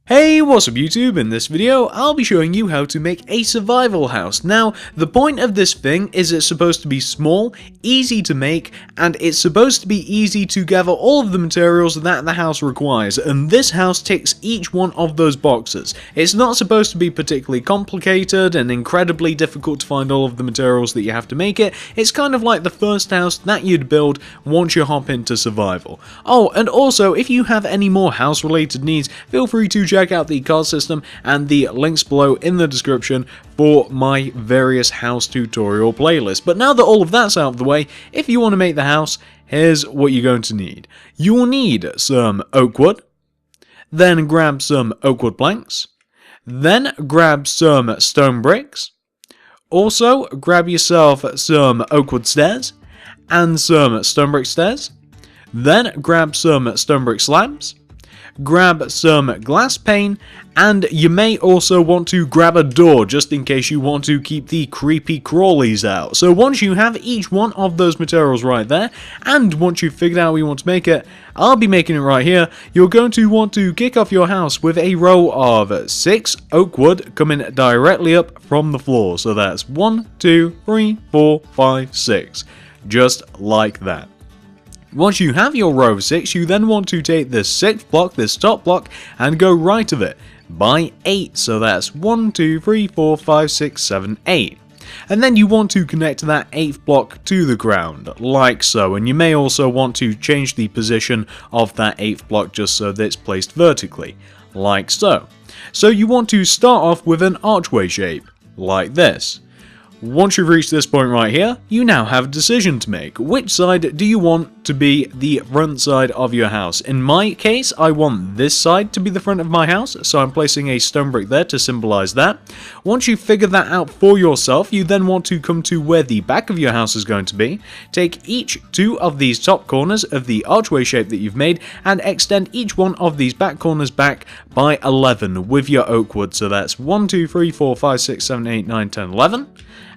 Hey, what's up YouTube? In this video, I'll be showing you how to make a survival house. Now, the point of this thing is it's supposed to be small, easy to make, and it's supposed to be easy to gather all of the materials that the house requires, and this house ticks each one of those boxes. It's not supposed to be particularly complicated and incredibly difficult to find all of the materials that you have to make it. It's kind of like the first house that you'd build once you hop into survival. Oh, and also, if you have any more house-related needs, feel free to check out the card system and the links below in the description for my various house tutorial playlists. But now that all of that's out of the way, if you want to make the house, here's what you're going to need. You'll need some oak wood, then grab some oak wood planks, then grab some stone bricks, also grab yourself some oak wood stairs and some stone brick stairs, then grab some stone brick slabs, grab some glass pane, and you may also want to grab a door just in case you want to keep the creepy crawlies out. So once you have each one of those materials right there, and once you've figured out how you want to make it, I'll be making it right here, you're going to want to kick off your house with a row of 6 oak wood coming directly up from the floor. So that's 1, 2, 3, 4, 5, 6. Just like that. Once you have your row of 6, you then want to take this 6th block, this top block, and go right of it by 8. So that's 1, 2, 3, 4, 5, 6, 7, 8. And then you want to connect that 8th block to the ground, like so. And you may also want to change the position of that 8th block just so that it's placed vertically, like so. So you want to start off with an archway shape, like this. Once you've reached this point right here, you now have a decision to make. Which side do you want to be the front side of your house? In my case, I want this side to be the front of my house, so I'm placing a stone brick there to symbolize that. Once you figure that out for yourself, you then want to come to where the back of your house is going to be, take each 2 of these top corners of the archway shape that you've made, and extend each one of these back corners back by 11 with your oak wood. So that's 1, 2, 3, 4, 5, 6, 7, 8, 9, 10, 11.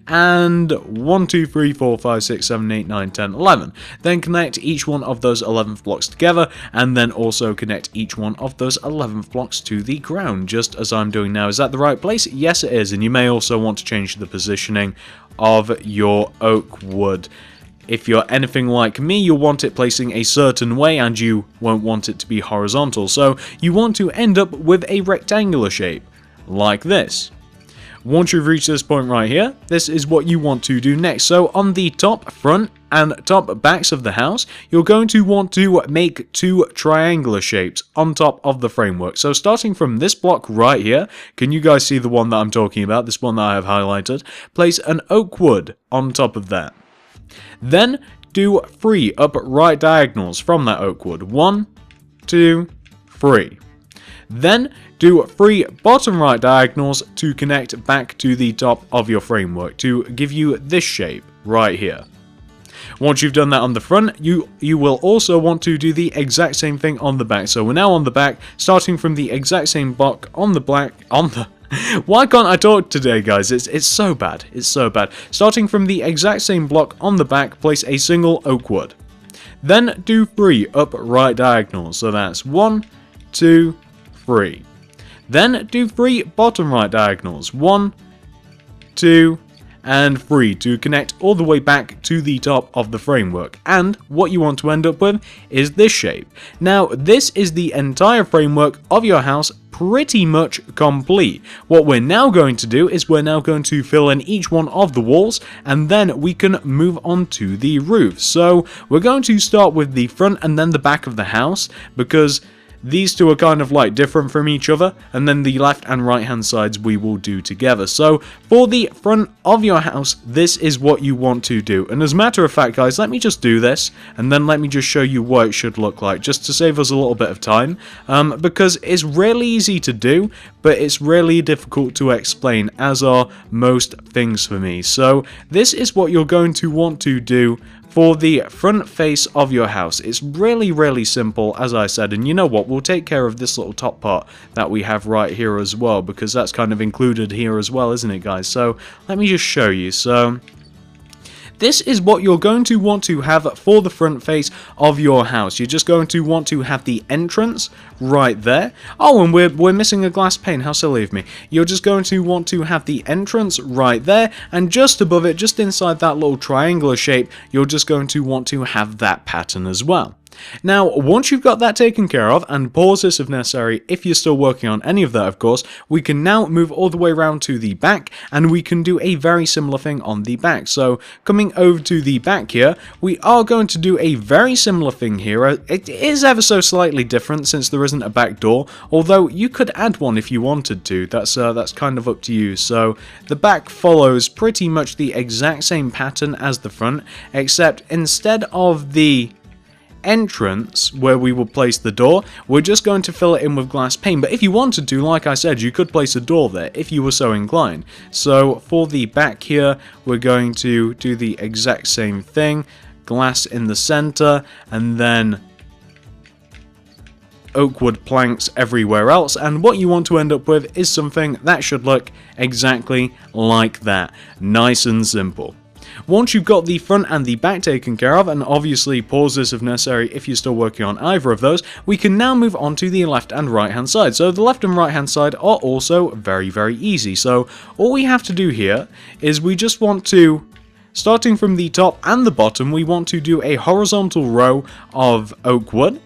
And 1, 2, 3, 4, 5, 6, 7, 8, 9, 10, 11. Then connect each one of those 11th blocks together, and then also connect each one of those 11th blocks to the ground, just as I'm doing now. Is that the right place? Yes, it is. And you may also want to change the positioning of your oak wood. If you're anything like me, you'll want it placing a certain way, and you won't want it to be horizontal. So you want to end up with a rectangular shape, like this. Once you've reached this point right here, this is what you want to do next. So on the top, front, and top backs of the house, you're going to want to make 2 triangular shapes on top of the framework. So starting from this block right here, can you guys see the one that I'm talking about, this one that I have highlighted? Place an oak wood on top of that. Then do 3 upright diagonals from that oak wood. 1, 2, 3. Then do 3 bottom right diagonals to connect back to the top of your framework to give you this shape right here. Once you've done that on the front, you will also want to do the exact same thing on the back. So we're now on the back, starting from the exact same block on the Why can't I talk today, guys? It's so bad. It's so bad. Starting from the exact same block on the back, place a single oak wood. Then do 3 upright diagonals. So that's 1, 2, 3. Then do 3 bottom right diagonals. 1, 2, and 3 to connect all the way back to the top of the framework. And what you want to end up with is this shape. Now, this is the entire framework of your house pretty much complete. What we're now going to do is we're now going to fill in each one of the walls, and then we can move on to the roof. So we're going to start with the front and then the back of the house, because these 2 are kind of like different from each other, and then the left and right hand sides we will do together. So for the front of your house, this is what you want to do. And as a matter of fact, guys, let me just do this, and then let me just show you what it should look like, just to save us a little bit of time, because it's really easy to do, but it's really difficult to explain, as are most things for me. So this is what you're going to want to do for the front face of your house. It's really simple, as I said, and you know what, we'll take care of this little top part that we have right here as well, because that's kind of included here as well, isn't it, guys? So let me just show you. So this is what you're going to want to have for the front face of your house. You're just going to want to have the entrance right there. Oh, and we're missing a glass pane. How silly of me. You're just going to want to have the entrance right there, and just above it, just inside that little triangular shape, you're just going to want to have that pattern as well. Now, once you've got that taken care of, and pause this if necessary if you're still working on any of that of course, we can now move all the way around to the back, and we can do a very similar thing on the back. So, coming over to the back here, we are going to do a very similar thing here. It is ever so slightly different since there isn't a back door, although you could add one if you wanted to. That's kind of up to you. So, the back follows pretty much the exact same pattern as the front, except instead of the entrance where we will place the door, we're just going to fill it in with glass pane. But if you wanted to, like I said, you could place a door there if you were so inclined. So for the back here, we're going to do the exact same thing. Glass in the center, and then oak wood planks everywhere else, and what you want to end up with is something that should look exactly like that. Nice and simple. Once you've got the front and the back taken care of, and obviously pause this if necessary if you're still working on either of those, we can now move on to the left and right hand side. So the left and right hand side are also very, very easy. So all we have to do here is we just want to, starting from the top and the bottom, we want to do a horizontal row of oak wood.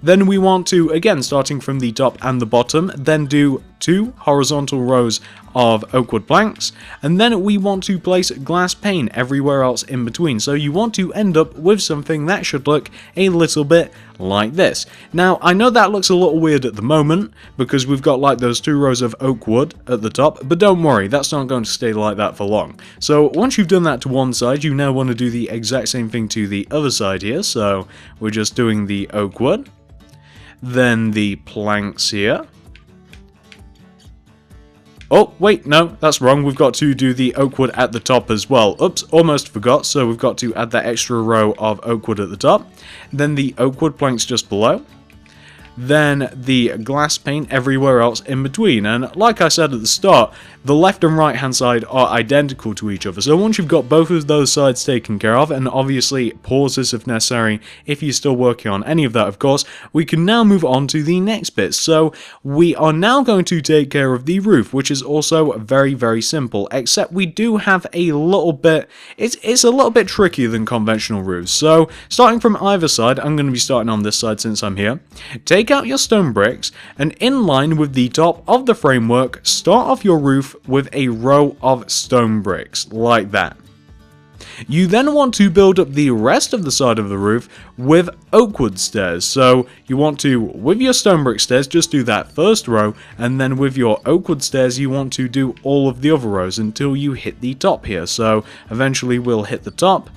Then we want to, again, starting from the top and the bottom, then do 2 horizontal rows of oak wood planks, and then we want to place glass pane everywhere else in between. So you want to end up with something that should look a little bit like this. Now, I know that looks a little weird at the moment, because we've got like those 2 rows of oak wood at the top, but don't worry, that's not going to stay like that for long. So once you've done that to one side, you now want to do the exact same thing to the other side here. So we're just doing the oak wood, then the planks here. Oh, wait, no, that's wrong. We've got to do the oak wood at the top as well. Oops, almost forgot. So we've got to add that extra row of oak wood at the top. Then the oak wood planks just below. Then the glass pane everywhere else in between. And like I said at the start, the left and right hand side are identical to each other. So once you've got both of those sides taken care of, and obviously pause this if necessary if you're still working on any of that of course, we can now move on to the next bit. So we are now going to take care of the roof, which is also very, very simple, except we do have a little bit, it's a little bit trickier than conventional roofs. So starting from either side, I'm going to be starting on this side since I'm here. Take out your stone bricks, and in line with the top of the framework, start off your roof with a row of stone bricks, like that. You then want to build up the rest of the side of the roof with oak wood stairs. So you want to, with your stone brick stairs, just do that first row, and then with your oak wood stairs, you want to do all of the other rows until you hit the top here. So eventually we'll hit the top,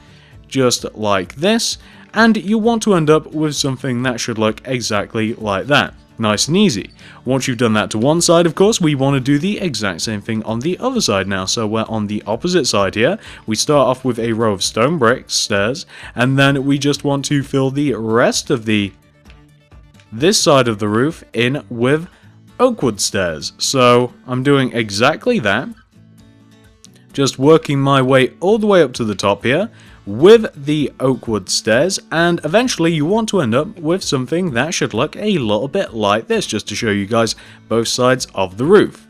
just like this, and you want to end up with something that should look exactly like that. Nice and easy. Once you've done that to one side, of course, we want to do the exact same thing on the other side now. So we're on the opposite side here. We start off with a row of stone bricks, stairs, and then we just want to fill the rest of this side of the roof in with oak wood stairs. So I'm doing exactly that. Just working my way all the way up to the top here with the oak wood stairs, and eventually you want to end up with something that should look a little bit like this, just to show you guys both sides of the roof.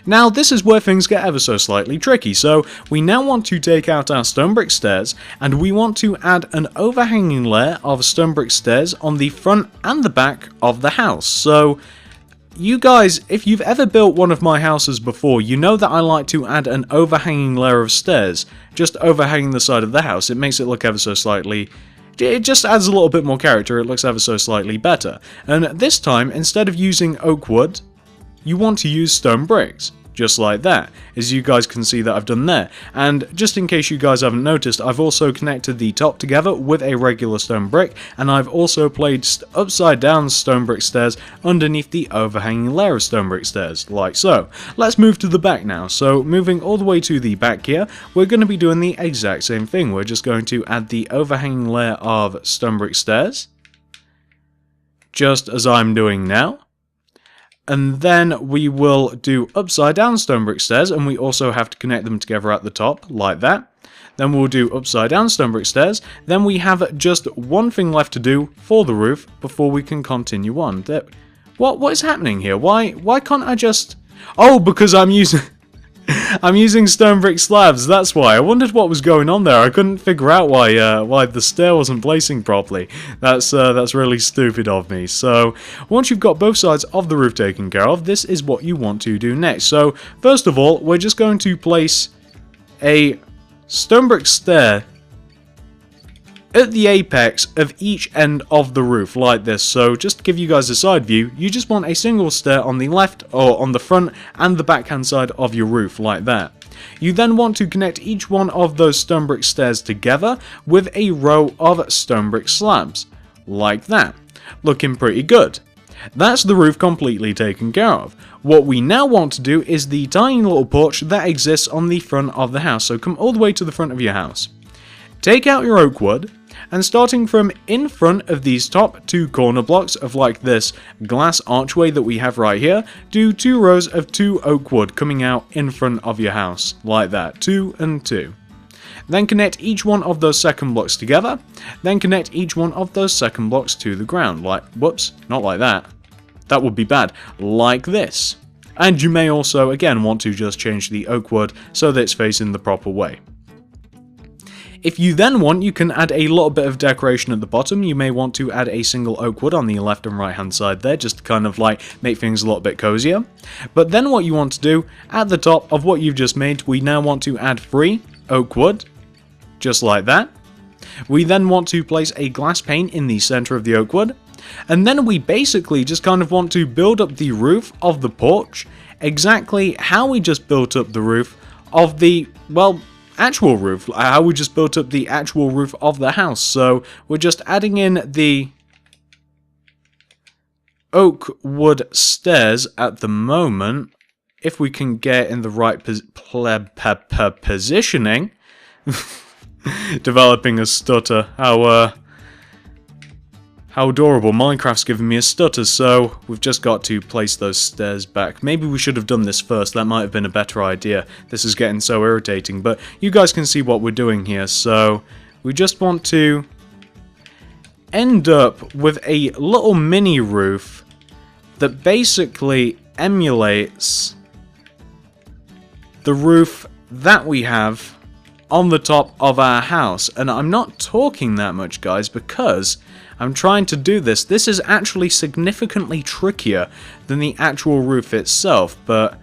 Now this is where things get ever so slightly tricky, so we now want to take out our stone brick stairs, and we want to add an overhanging layer of stone brick stairs on the front and the back of the house. So you guys, if you've ever built one of my houses before, you know that I like to add an overhanging layer of stairs, just overhanging the side of the house. It makes it look ever so slightly, it just adds a little bit more character, it looks ever so slightly better. And this time, instead of using oak wood, you want to use stone bricks. Just like that, as you guys can see that I've done there. And just in case you guys haven't noticed, I've also connected the top together with a regular stone brick, and I've also placed upside down stone brick stairs underneath the overhanging layer of stone brick stairs, like so. Let's move to the back now. So moving all the way to the back here, we're going to be doing the exact same thing. We're just going to add the overhanging layer of stone brick stairs, just as I'm doing now. And then we will do upside down stone brick stairs, and we also have to connect them together at the top, like that. Then we'll do upside down stone brick stairs. Then we have just one thing left to do for the roof before we can continue on. What is happening here? Why can't I just... Oh, because I'm using... I'm using stone brick slabs, that's why. I wondered what was going on there. I couldn't figure out why the stair wasn't placing properly. That's really stupid of me. So, once you've got both sides of the roof taken care of, this is what you want to do next. So, first of all, we're just going to place a stone brick stair at the apex of each end of the roof, like this. So just to give you guys a side view, you just want a single stair on the left or on the front and the backhand side of your roof, like that. You then want to connect each one of those stone brick stairs together with a row of stone brick slabs, like that. Looking pretty good. That's the roof completely taken care of. What we now want to do is the tiny little porch that exists on the front of the house. So come all the way to the front of your house. Take out your oak wood, and starting from in front of these top two corner blocks of like this glass archway that we have right here, do 2 rows of 2 oak wood coming out in front of your house, like that, 2 and 2. Then connect each one of those second blocks together, then connect each one of those second blocks to the ground, like, whoops, not like that. That would be bad, like this. And you may also, again, want to just change the oak wood so that it's facing the proper way. If you then want, you can add a little bit of decoration at the bottom. You may want to add a single oak wood on the left and right hand side there, just to kind of like make things a little bit cozier. But then what you want to do, at the top of what you've just made, we now want to add 3 oak wood, just like that. We then want to place a glass pane in the center of the oak wood. And then we basically just kind of want to build up the roof of the porch, exactly how we just built up the roof of the, well, actual roof, how we just built up the actual roof of the house. So we're just adding in the oak wood stairs at the moment, if we can get in the right positioning. Developing a stutter. How adorable. Minecraft's giving me a stutter, so we've just got to place those stairs back. Maybe we should have done this first, that might have been a better idea. This is getting so irritating, but you guys can see what we're doing here. So we just want to end up with a little mini roof that basically emulates the roof that we have on the top of our house. And I'm not talking that much, guys, because I'm trying to do this. This is actually significantly trickier than the actual roof itself, but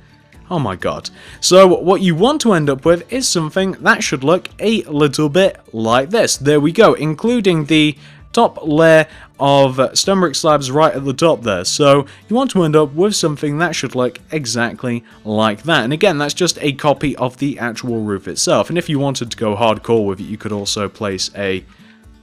oh my god. So what you want to end up with is something that should look a little bit like this. There we go, including the top layer of stone brick slabs right at the top there. So you want to end up with something that should look exactly like that. And again, that's just a copy of the actual roof itself. And if you wanted to go hardcore with it, you could also place a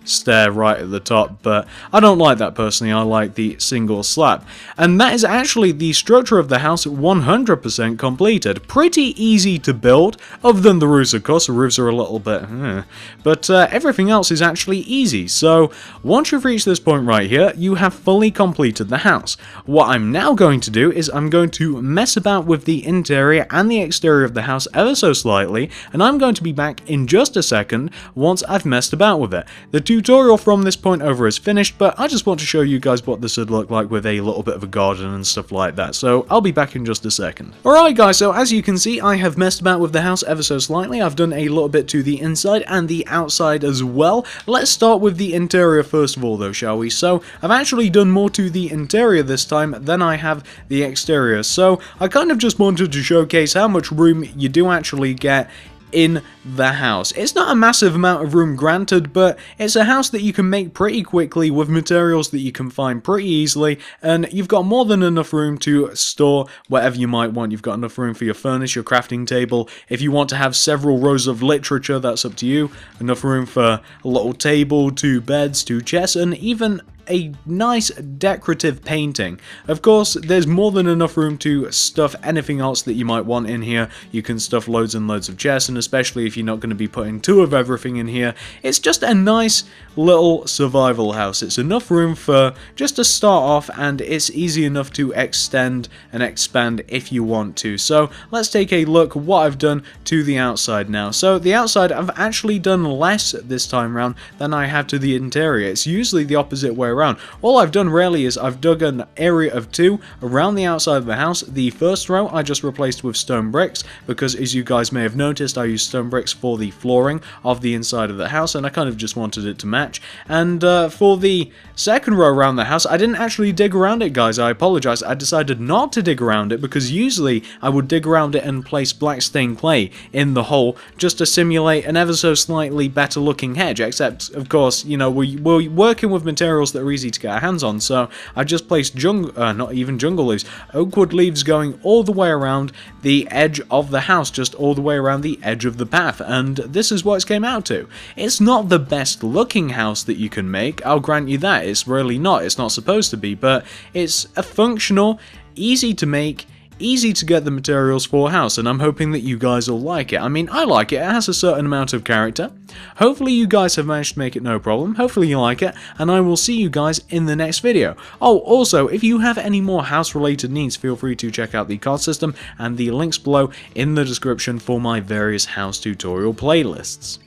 stair right at the top, but I don't like that personally. I like the single slab. And that is actually the structure of the house 100% completed. Pretty easy to build, other than the roofs, of course. The roofs are a little bit but everything else is actually easy. So once you've reached this point right here, you have fully completed the house. What I'm now going to do is I'm going to mess about with the interior and the exterior of the house ever so slightly, and I'm going to be back in just a second once I've messed about with it. The tutorial from this point over is finished, but I just want to show you guys what this would look like with a little bit of a garden and stuff like that, so I'll be back in just a second. Alright guys, so as you can see, I have messed about with the house ever so slightly. I've done a little bit to the inside and the outside as well. Let's start with the interior first of all though, shall we? So I've actually done more to the interior this time than I have the exterior, so I kind of just wanted to showcase how much room you do actually get in the house. It's not a massive amount of room granted, but it's a house that you can make pretty quickly with materials that you can find pretty easily, and you've got more than enough room to store whatever you might want. You've got enough room for your furnace, your crafting table. If you want to have several rows of literature, that's up to you. Enough room for a little table, 2 beds, 2 chests, and even a nice decorative painting. Of course, there's more than enough room to stuff anything else that you might want in here. You can stuff loads and loads of chests, and especially if you're not going to be putting 2 of everything in here, it's just a nice little survival house. It's enough room for just to start off, and it's easy enough to extend and expand if you want to. So let's take a look at what I've done to the outside now. So the outside, I've actually done less this time around than I have to the interior. It's usually the opposite way around. All I've done really is I've dug an area of 2 around the outside of the house. The first row I just replaced with stone bricks, because as you guys may have noticed, I used stone bricks for the flooring of the inside of the house, and I kind of just wanted it to match. And for the second row around the house, I didn't actually dig around it, guys. I apologize. I decided not to dig around it, because usually I would dig around it and place black stained clay in the hole just to simulate an ever so slightly better looking hedge, except of course, you know, we're working with materials that are easy to get our hands on, so I just placed not even jungle leaves, oakwood leaves going all the way around the edge of the house, just all the way around the edge of the path, and this is what it came out to. It's not the best looking house that you can make, I'll grant you that. It's really not. It's not supposed to be, but it's a functional, easy to make, easy to get the materials for house, and I'm hoping that you guys will like it. I mean, I like it. It has a certain amount of character. Hopefully you guys have managed to make it no problem. Hopefully you like it, and I will see you guys in the next video. Oh, also, if you have any more house related needs, feel free to check out the card system and the links below in the description for my various house tutorial playlists.